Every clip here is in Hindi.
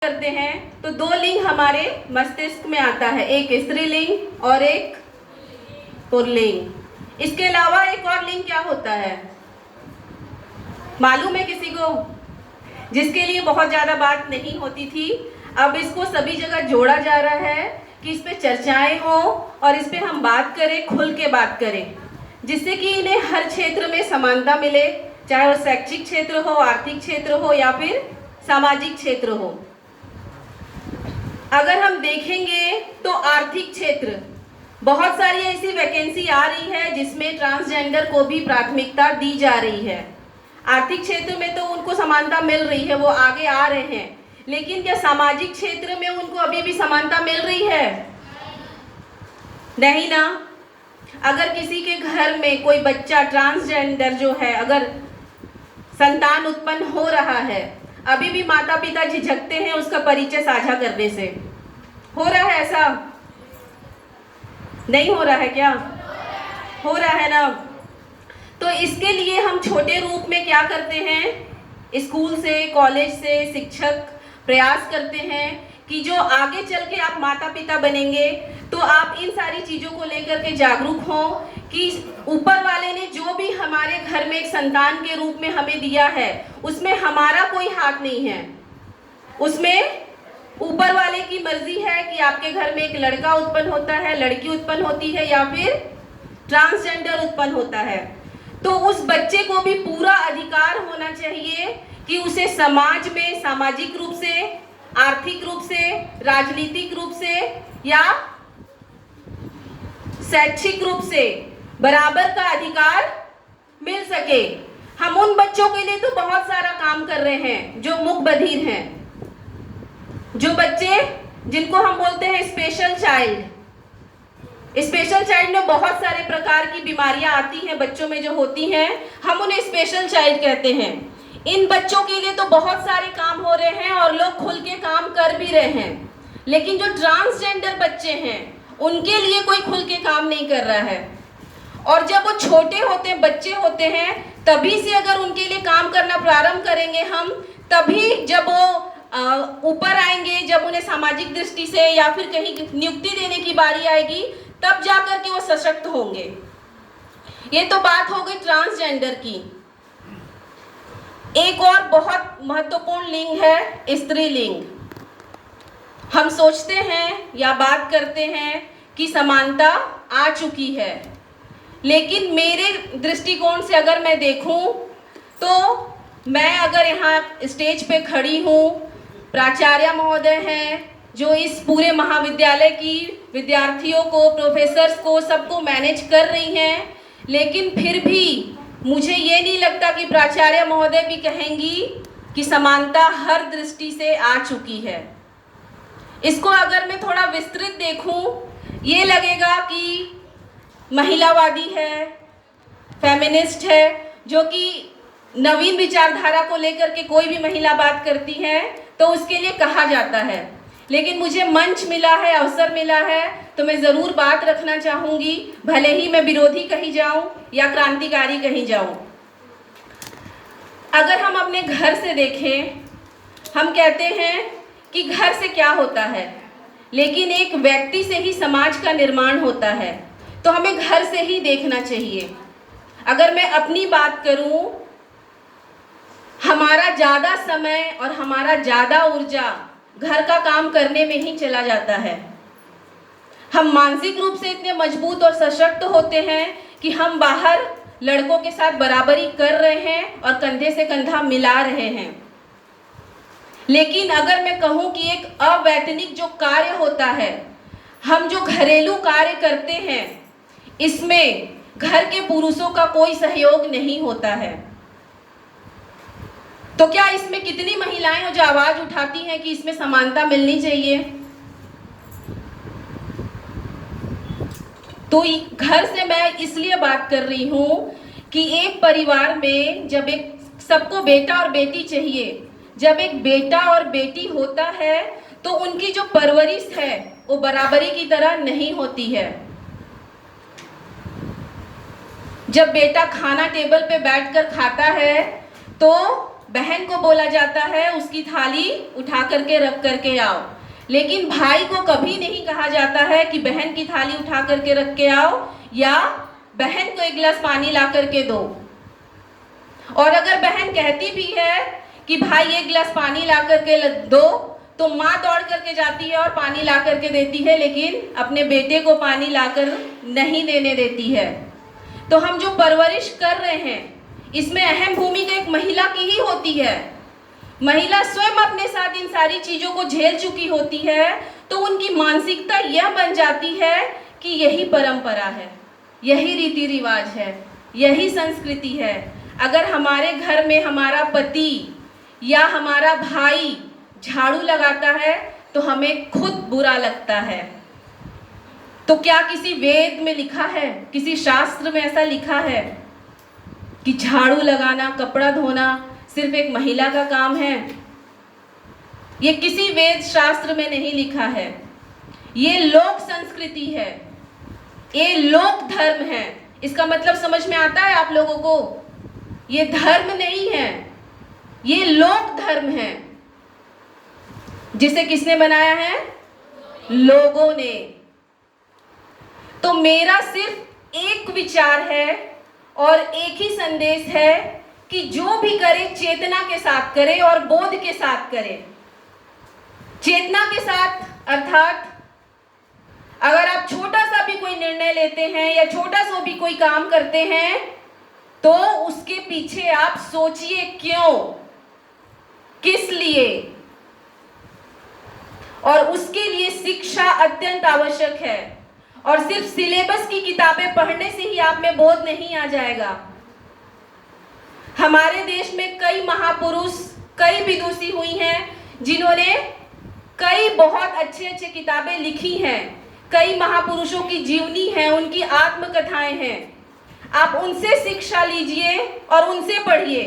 करते हैं तो दो लिंग हमारे मस्तिष्क में आता है, एक स्त्रीलिंग और एक पुल्लिंग। इसके अलावा एक और लिंग क्या होता है मालूम है किसी को? जिसके लिए बहुत ज़्यादा बात नहीं होती थी, अब इसको सभी जगह जोड़ा जा रहा है कि इस पे चर्चाएं हो और इस पे हम बात करें, खुल के बात करें, जिससे कि इन्हें हर क्षेत्र में समानता मिले, चाहे वो शैक्षिक क्षेत्र हो, आर्थिक क्षेत्र हो या फिर सामाजिक क्षेत्र हो। अगर हम देखेंगे तो आर्थिक क्षेत्र, बहुत सारी ऐसी वैकेंसी आ रही है जिसमें ट्रांसजेंडर को भी प्राथमिकता दी जा रही है। आर्थिक क्षेत्र में तो उनको समानता मिल रही है, वो आगे आ रहे हैं, लेकिन क्या सामाजिक क्षेत्र में उनको अभी भी समानता मिल रही है? नहीं ना। अगर किसी के घर में कोई बच्चा ट्रांसजेंडर जो है, अगर संतान उत्पन्न हो रहा है, अभी भी माता पिता झिझकते हैं उसका परिचय साझा करने से। हो रहा है ऐसा? नहीं हो रहा है क्या? हो रहा है ना। तो इसके लिए हम छोटे रूप में क्या करते हैं, स्कूल से, कॉलेज से शिक्षक प्रयास करते हैं कि जो आगे चल के आप माता पिता बनेंगे तो आप इन सारी चीज़ों को लेकर के जागरूक हों कि ऊपर वाले ने जो भी हमारे घर में एक संतान के रूप में हमें दिया है उसमें हमारा कोई हाथ नहीं है, उसमें ऊपर वाले की मर्जी है कि आपके घर में एक लड़का उत्पन्न होता है, लड़की उत्पन्न होती है या फिर ट्रांसजेंडर उत्पन्न होता है। तो उस बच्चे को भी पूरा अधिकार होना चाहिए कि उसे समाज में सामाजिक रूप से, आर्थिक रूप से, राजनीतिक रूप से या शैक्षिक रूप से बराबर का अधिकार मिल सके। हम उन बच्चों के लिए तो बहुत सारा काम कर रहे हैं जो मूक बधिर हैं, जो बच्चे जिनको हम बोलते हैं स्पेशल चाइल्ड। स्पेशल चाइल्ड में बहुत सारे प्रकार की बीमारियां आती हैं बच्चों में जो होती हैं, हम उन्हें स्पेशल चाइल्ड कहते हैं। इन बच्चों के लिए तो बहुत सारे काम हो रहे हैं और लोग खुल के काम कर भी रहे हैं, लेकिन जो ट्रांसजेंडर बच्चे हैं उनके लिए कोई खुल के काम नहीं कर रहा है। और जब वो छोटे होते हैं, बच्चे होते हैं, तभी से अगर उनके लिए काम करना प्रारंभ करेंगे हम, तभी जब वो ऊपर आएंगे, जब उन्हें सामाजिक दृष्टि से या फिर कहीं नियुक्ति देने की बारी आएगी, तब जाकर के वो सशक्त होंगे। ये तो बात हो गई ट्रांसजेंडर की। एक और बहुत महत्वपूर्ण लिंग है स्त्रीलिंग। हम सोचते हैं या बात करते हैं कि समानता आ चुकी है, लेकिन मेरे दृष्टिकोण से अगर मैं देखूं तो मैं अगर यहाँ स्टेज पे खड़ी हूँ, प्राचार्य महोदय हैं जो इस पूरे महाविद्यालय की विद्यार्थियों को, प्रोफेसर्स को, सबको मैनेज कर रही हैं, लेकिन फिर भी मुझे ये नहीं लगता कि प्राचार्य महोदय भी कहेंगी कि समानता हर दृष्टि से आ चुकी है। इसको अगर मैं थोड़ा विस्तृत देखूं, ये लगेगा कि महिलावादी है, फेमिनिस्ट है, जो कि नवीन विचारधारा को लेकर के कोई भी महिला बात करती है तो उसके लिए कहा जाता है। लेकिन मुझे मंच मिला है, अवसर मिला है, तो मैं ज़रूर बात रखना चाहूँगी, भले ही मैं विरोधी कहीं जाऊँ या क्रांतिकारी कहीं जाऊँ। अगर हम अपने घर से देखें, हम कहते हैं कि घर से क्या होता है, लेकिन एक व्यक्ति से ही समाज का निर्माण होता है, तो हमें घर से ही देखना चाहिए। अगर मैं अपनी बात करूं, हमारा ज़्यादा समय और हमारा ज़्यादा ऊर्जा घर का काम करने में ही चला जाता है। हम मानसिक रूप से इतने मजबूत और सशक्त होते हैं कि हम बाहर लड़कों के साथ बराबरी कर रहे हैं और कंधे से कंधा मिला रहे हैं। लेकिन अगर मैं कहूँ कि एक अवैतनिक जो कार्य होता है, हम जो घरेलू कार्य करते हैं, इसमें घर के पुरुषों का कोई सहयोग नहीं होता है। तो क्या इसमें कितनी महिलाएं हो जो आवाज उठाती हैं कि इसमें समानता मिलनी चाहिए? तो घर से मैं इसलिए बात कर रही हूँ कि एक परिवार में जब एक सबको बेटा और बेटी चाहिए, जब एक बेटा और बेटी होता है तो उनकी जो परवरिश है वो बराबरी की तरह नहीं होती है। जब बेटा खाना टेबल पे बैठकर खाता है तो बहन को बोला जाता है उसकी थाली उठा करके रख करके आओ, लेकिन भाई को कभी नहीं कहा जाता है कि बहन की थाली उठा करके रख के आओ या बहन को एक गिलास पानी ला करके दो। और अगर बहन कहती भी है कि भाई एक गिलास पानी ला करके दो, तो माँ दौड़ करके जाती है और पानी ला करके देती है, लेकिन अपने बेटे को पानी लाकर नहीं देने देती है। तो हम जो परवरिश कर रहे हैं इसमें अहम भूमिका एक महिला की ही होती है। महिला स्वयं अपने साथ इन सारी चीजों को झेल चुकी होती है, तो उनकी मानसिकता यह बन जाती है कि यही परंपरा है, यही रीति रिवाज है, यही संस्कृति है। अगर हमारे घर में हमारा पति या हमारा भाई झाड़ू लगाता है तो हमें खुद बुरा लगता है। तो क्या किसी वेद में लिखा है, किसी शास्त्र में ऐसा लिखा है कि झाड़ू लगाना, कपड़ा धोना सिर्फ एक महिला का काम है? ये किसी वेद शास्त्र में नहीं लिखा है। ये लोक संस्कृति है, ये लोक धर्म है। इसका मतलब समझ में आता है आप लोगों को? ये धर्म नहीं है, ये लोक धर्म है, जिसे किसने बनाया है? लोगों ने। तो मेरा सिर्फ एक विचार है और एक ही संदेश है कि जो भी करे चेतना के साथ करे और बोध के साथ करे। चेतना के साथ अर्थात अगर आप छोटा सा भी कोई निर्णय लेते हैं या छोटा सा भी कोई काम करते हैं तो उसके पीछे आप सोचिए क्यों, किस लिए, और उसके लिए शिक्षा अत्यंत आवश्यक है। और सिर्फ सिलेबस की किताबें पढ़ने से ही आप में बोध नहीं आ जाएगा। हमारे देश में कई महापुरुष, कई विदुषी हुई हैं जिन्होंने कई बहुत अच्छे अच्छे किताबें लिखी हैं। कई महापुरुषों की जीवनी है, उनकी आत्मकथाएं हैं। आप उनसे शिक्षा लीजिए और उनसे पढ़िए।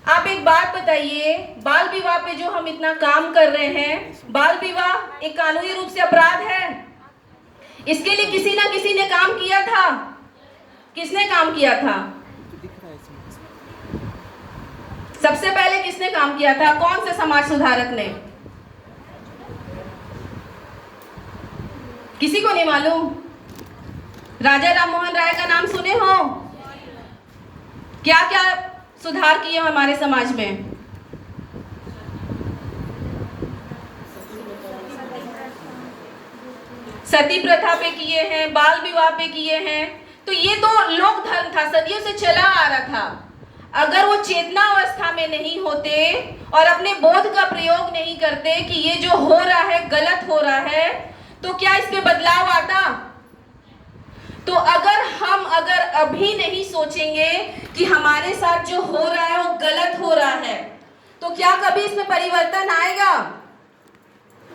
आप एक बात बताइए, बाल विवाह पे जो हम इतना काम कर रहे हैं, बाल विवाह एक कानूनी रूप से अपराध है। इसके लिए किसी ना किसी ने काम किया था। किसने काम किया था? सबसे पहले किसने काम किया था? कौन से समाज सुधारक ने? किसी को नहीं मालूम? राजा राममोहन राय का नाम सुने हो? क्या क्या सुधार किए हमारे समाज में? सती प्रथा पे किए हैं, बाल विवाह पे किए हैं। तो ये तो लोक धर्म था, सदियों से चला आ रहा था। अगर वो चेतना अवस्था में नहीं होते और अपने बोध का प्रयोग नहीं करते कि ये जो हो रहा है गलत हो रहा है, तो क्या इस पे बदलाव आता? तो अगर अभी नहीं सोचेंगे कि हमारे साथ जो हो रहा है वो गलत हो रहा है, तो क्या कभी इसमें परिवर्तन आएगा?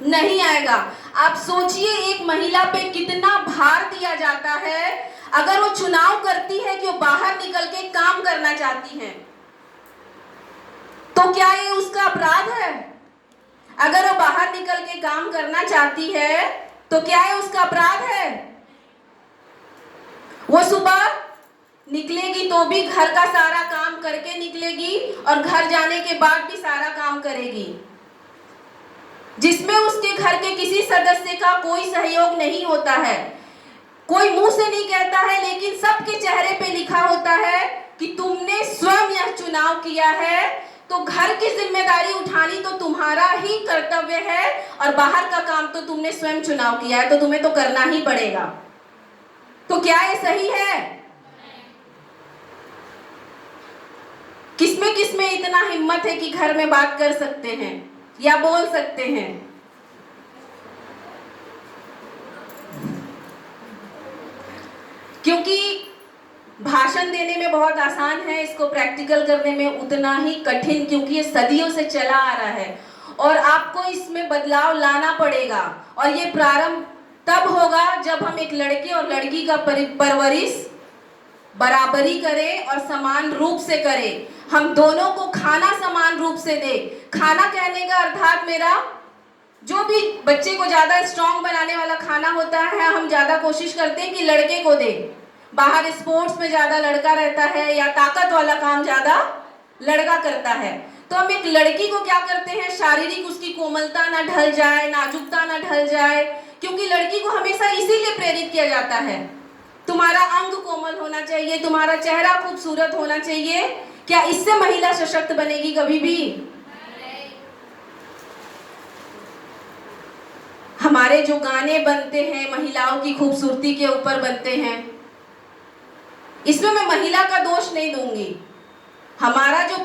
नहीं आएगा। आप सोचिए एक महिला पे कितना भार दिया जाता है। अगर वो चुनाव करती है कि वो बाहर निकल के काम करना चाहती है, तो क्या ये उसका अपराध है? अगर वो बाहर निकल के काम करना चाहती है तो क्या ये उसका अपराध है? वो सुबह निकलेगी तो भी घर का सारा काम करके निकलेगी और घर जाने के बाद भी सारा काम करेगी, जिसमें उसके घर के किसी सदस्य का कोई सहयोग नहीं होता है। कोई मुंह से नहीं कहता है, लेकिन सबके चेहरे पे लिखा होता है कि तुमने स्वयं यह चुनाव किया है, तो घर की जिम्मेदारी उठानी तो तुम्हारा ही कर्तव्य है और बाहर का काम तो तुमने स्वयं चुनाव किया है, तो तुम्हें तो करना ही पड़ेगा। तो क्या ये सही है? किसमें इतना हिम्मत है कि घर में बात कर सकते हैं या बोल सकते हैं? क्योंकि भाषण देने में बहुत आसान है, इसको प्रैक्टिकल करने में उतना ही कठिन, क्योंकि ये सदियों से चला आ रहा है और आपको इसमें बदलाव लाना पड़ेगा। और ये प्रारंभ तब होगा जब हम एक लड़के और लड़की का परवरिश बराबरी करें और समान रूप से करें। हम दोनों को खाना समान रूप से दे। खाना कहने का अर्थात मेरा जो भी बच्चे को ज्यादा स्ट्रांग बनाने वाला खाना होता है, हम ज्यादा कोशिश करते हैं कि लड़के को दे। बाहर स्पोर्ट्स में ज्यादा लड़का रहता है या ताकत वाला काम ज्यादा लड़का करता है। तो हम एक लड़की को क्या करते हैं, शारीरिक उसकी कोमलता ना ढल जाए, नाजुकता ना ढल जाए, क्योंकि लड़की को हमेशा इसीलिए प्रेरित किया जाता है, तुम्हारा अंग कोमल होना चाहिए, तुम्हारा चेहरा खूबसूरत होना चाहिए। क्या इससे महिला सशक्त बनेगी कभी भी? हमारे जो गाने बनते हैं महिलाओं की खूबसूरती के ऊपर बनते हैं, इसमें मैं महिला का दोष नहीं दूंगी। हमारा जो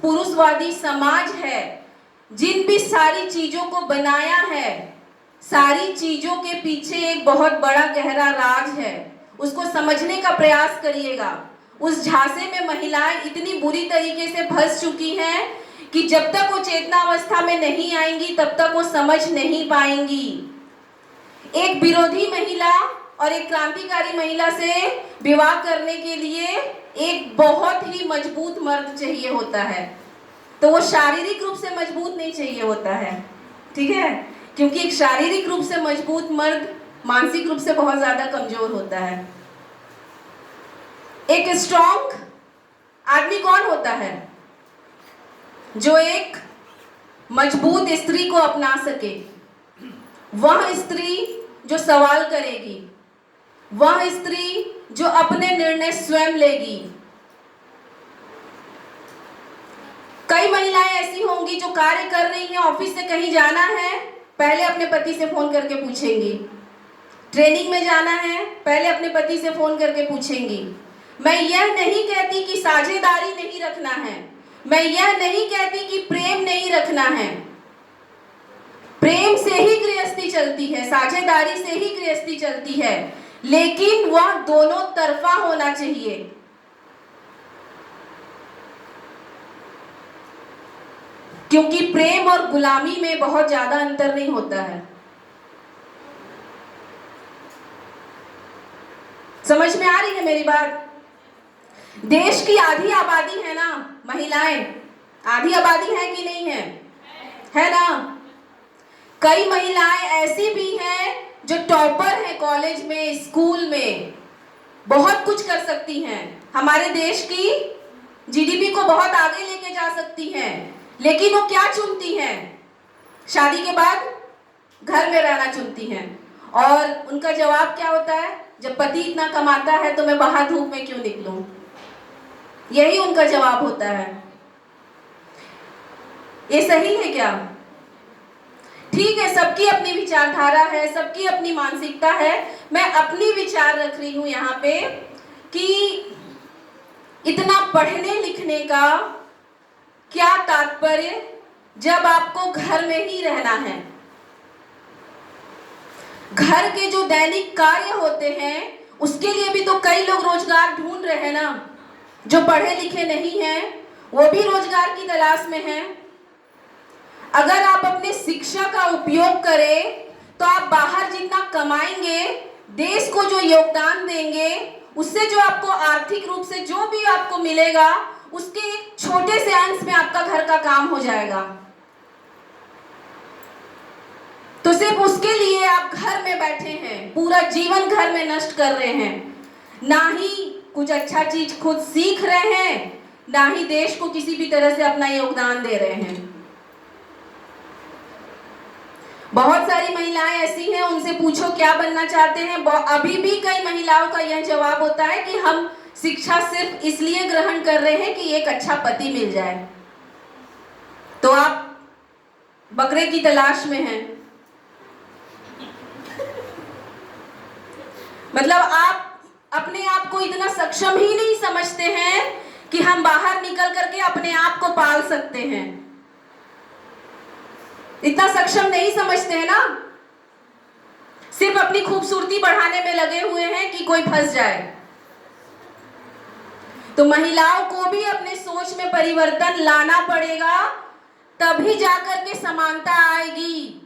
पुरुषवादी समाज है, जिन भी सारी चीजों को बनाया है, सारी चीजों के पीछे एक बहुत बड़ा गहरा राज है, उसको समझने का प्रयास करिएगा। उस झांसे में महिलाएं इतनी बुरी तरीके से फंस चुकी हैं कि जब तक वो चेतनावस्था में नहीं आएंगी तब तक वो समझ नहीं पाएंगी। एक विरोधी महिला और एक क्रांतिकारी महिला से विवाह करने के लिए एक बहुत ही मजबूत मर्द चाहिए होता है, तो वो शारीरिक रूप से मजबूत नहीं चाहिए होता है, ठीक है, क्योंकि एक शारीरिक रूप से मजबूत मर्द मानसिक रूप से बहुत ज्यादा कमजोर होता है। एक स्ट्रॉन्ग आदमी कौन होता है? जो एक मजबूत स्त्री को अपना सके, वह स्त्री जो सवाल करेगी, वह स्त्री जो अपने निर्णय स्वयं लेगी। कई महिलाएं ऐसी होंगी जो कार्य कर रही हैं, ऑफिस से कहीं जाना है, पहले अपने पति से फोन करके पूछेंगी, ट्रेनिंग में जाना है, पहले अपने पति से फोन करके पूछेंगी। मैं यह नहीं कहती कि साझेदारी नहीं रखना है, मैं यह नहीं कहती कि प्रेम नहीं रखना है, प्रेम से ही गृहस्थी चलती है, साझेदारी से ही गृहस्थी चलती है, लेकिन वह दोनों तरफा होना चाहिए। क्योंकि प्रेम और गुलामी में बहुत ज्यादा अंतर नहीं होता है। समझ में आ रही है मेरी बात? देश की आधी आबादी है ना महिलाएं, आधी आबादी है कि नहीं है? है ना? कई महिलाएं ऐसी भी हैं जो टॉपर हैं, कॉलेज में, स्कूल में, बहुत कुछ कर सकती हैं, हमारे देश की जीडीपी को बहुत आगे लेके जा सकती हैं, लेकिन वो क्या चुनती हैं? शादी के बाद घर में रहना चुनती हैं। और उनका जवाब क्या होता है? जब पति इतना कमाता है तो मैं बाहर धूप में क्यों निकलूं? यही उनका जवाब होता है। ये सही है क्या? ठीक है, सबकी अपनी विचारधारा है, सबकी अपनी मानसिकता है। मैं अपनी विचार रख रही हूं यहाँ पे कि इतना पढ़ने लिखने का क्या तात्पर्य जब आपको घर में ही रहना है। घर के जो दैनिक कार्य होते हैं उसके लिए भी तो कई लोग रोजगार ढूंढ रहे हैं ना। जो पढ़े लिखे नहीं हैं वो भी रोजगार की तलाश में हैं। अगर आप अपने शिक्षा का उपयोग करें तो आप बाहर जितना कमाएंगे, देश को जो योगदान देंगे, उससे जो आपको आर्थिक रूप से जो भी आपको मिलेगा उसके एक छोटे से अंश में आपका घर का काम हो जाएगा। तो सिर्फ उसके लिए आप घर में बैठे हैं, पूरा जीवन घर में नष्ट कर रहे हैं, ना ही कुछ अच्छा चीज खुद सीख रहे हैं, ना ही देश को किसी भी तरह से अपना योगदान दे रहे हैं। बहुत सारी महिलाएं ऐसी हैं, उनसे पूछो क्या बनना चाहते हैं, अभी भी कई महिलाओं का यह जवाब होता है कि हम शिक्षा सिर्फ इसलिए ग्रहण कर रहे हैं कि एक अच्छा पति मिल जाए। तो आप बकरे की तलाश में हैं। मतलब आप अपने आप को इतना सक्षम ही नहीं समझते हैं कि हम बाहर निकल करके अपने आप को पाल सकते हैं। इतना सक्षम नहीं समझते हैं ना, सिर्फ अपनी खूबसूरती बढ़ाने में लगे हुए हैं कि कोई फंस जाए। तो महिलाओं को भी अपने सोच में परिवर्तन लाना पड़ेगा, तभी जाकर के समानता आएगी।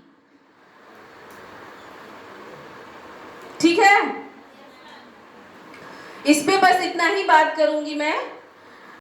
ठीक है, इस पे बस इतना ही बात करूंगी मैं।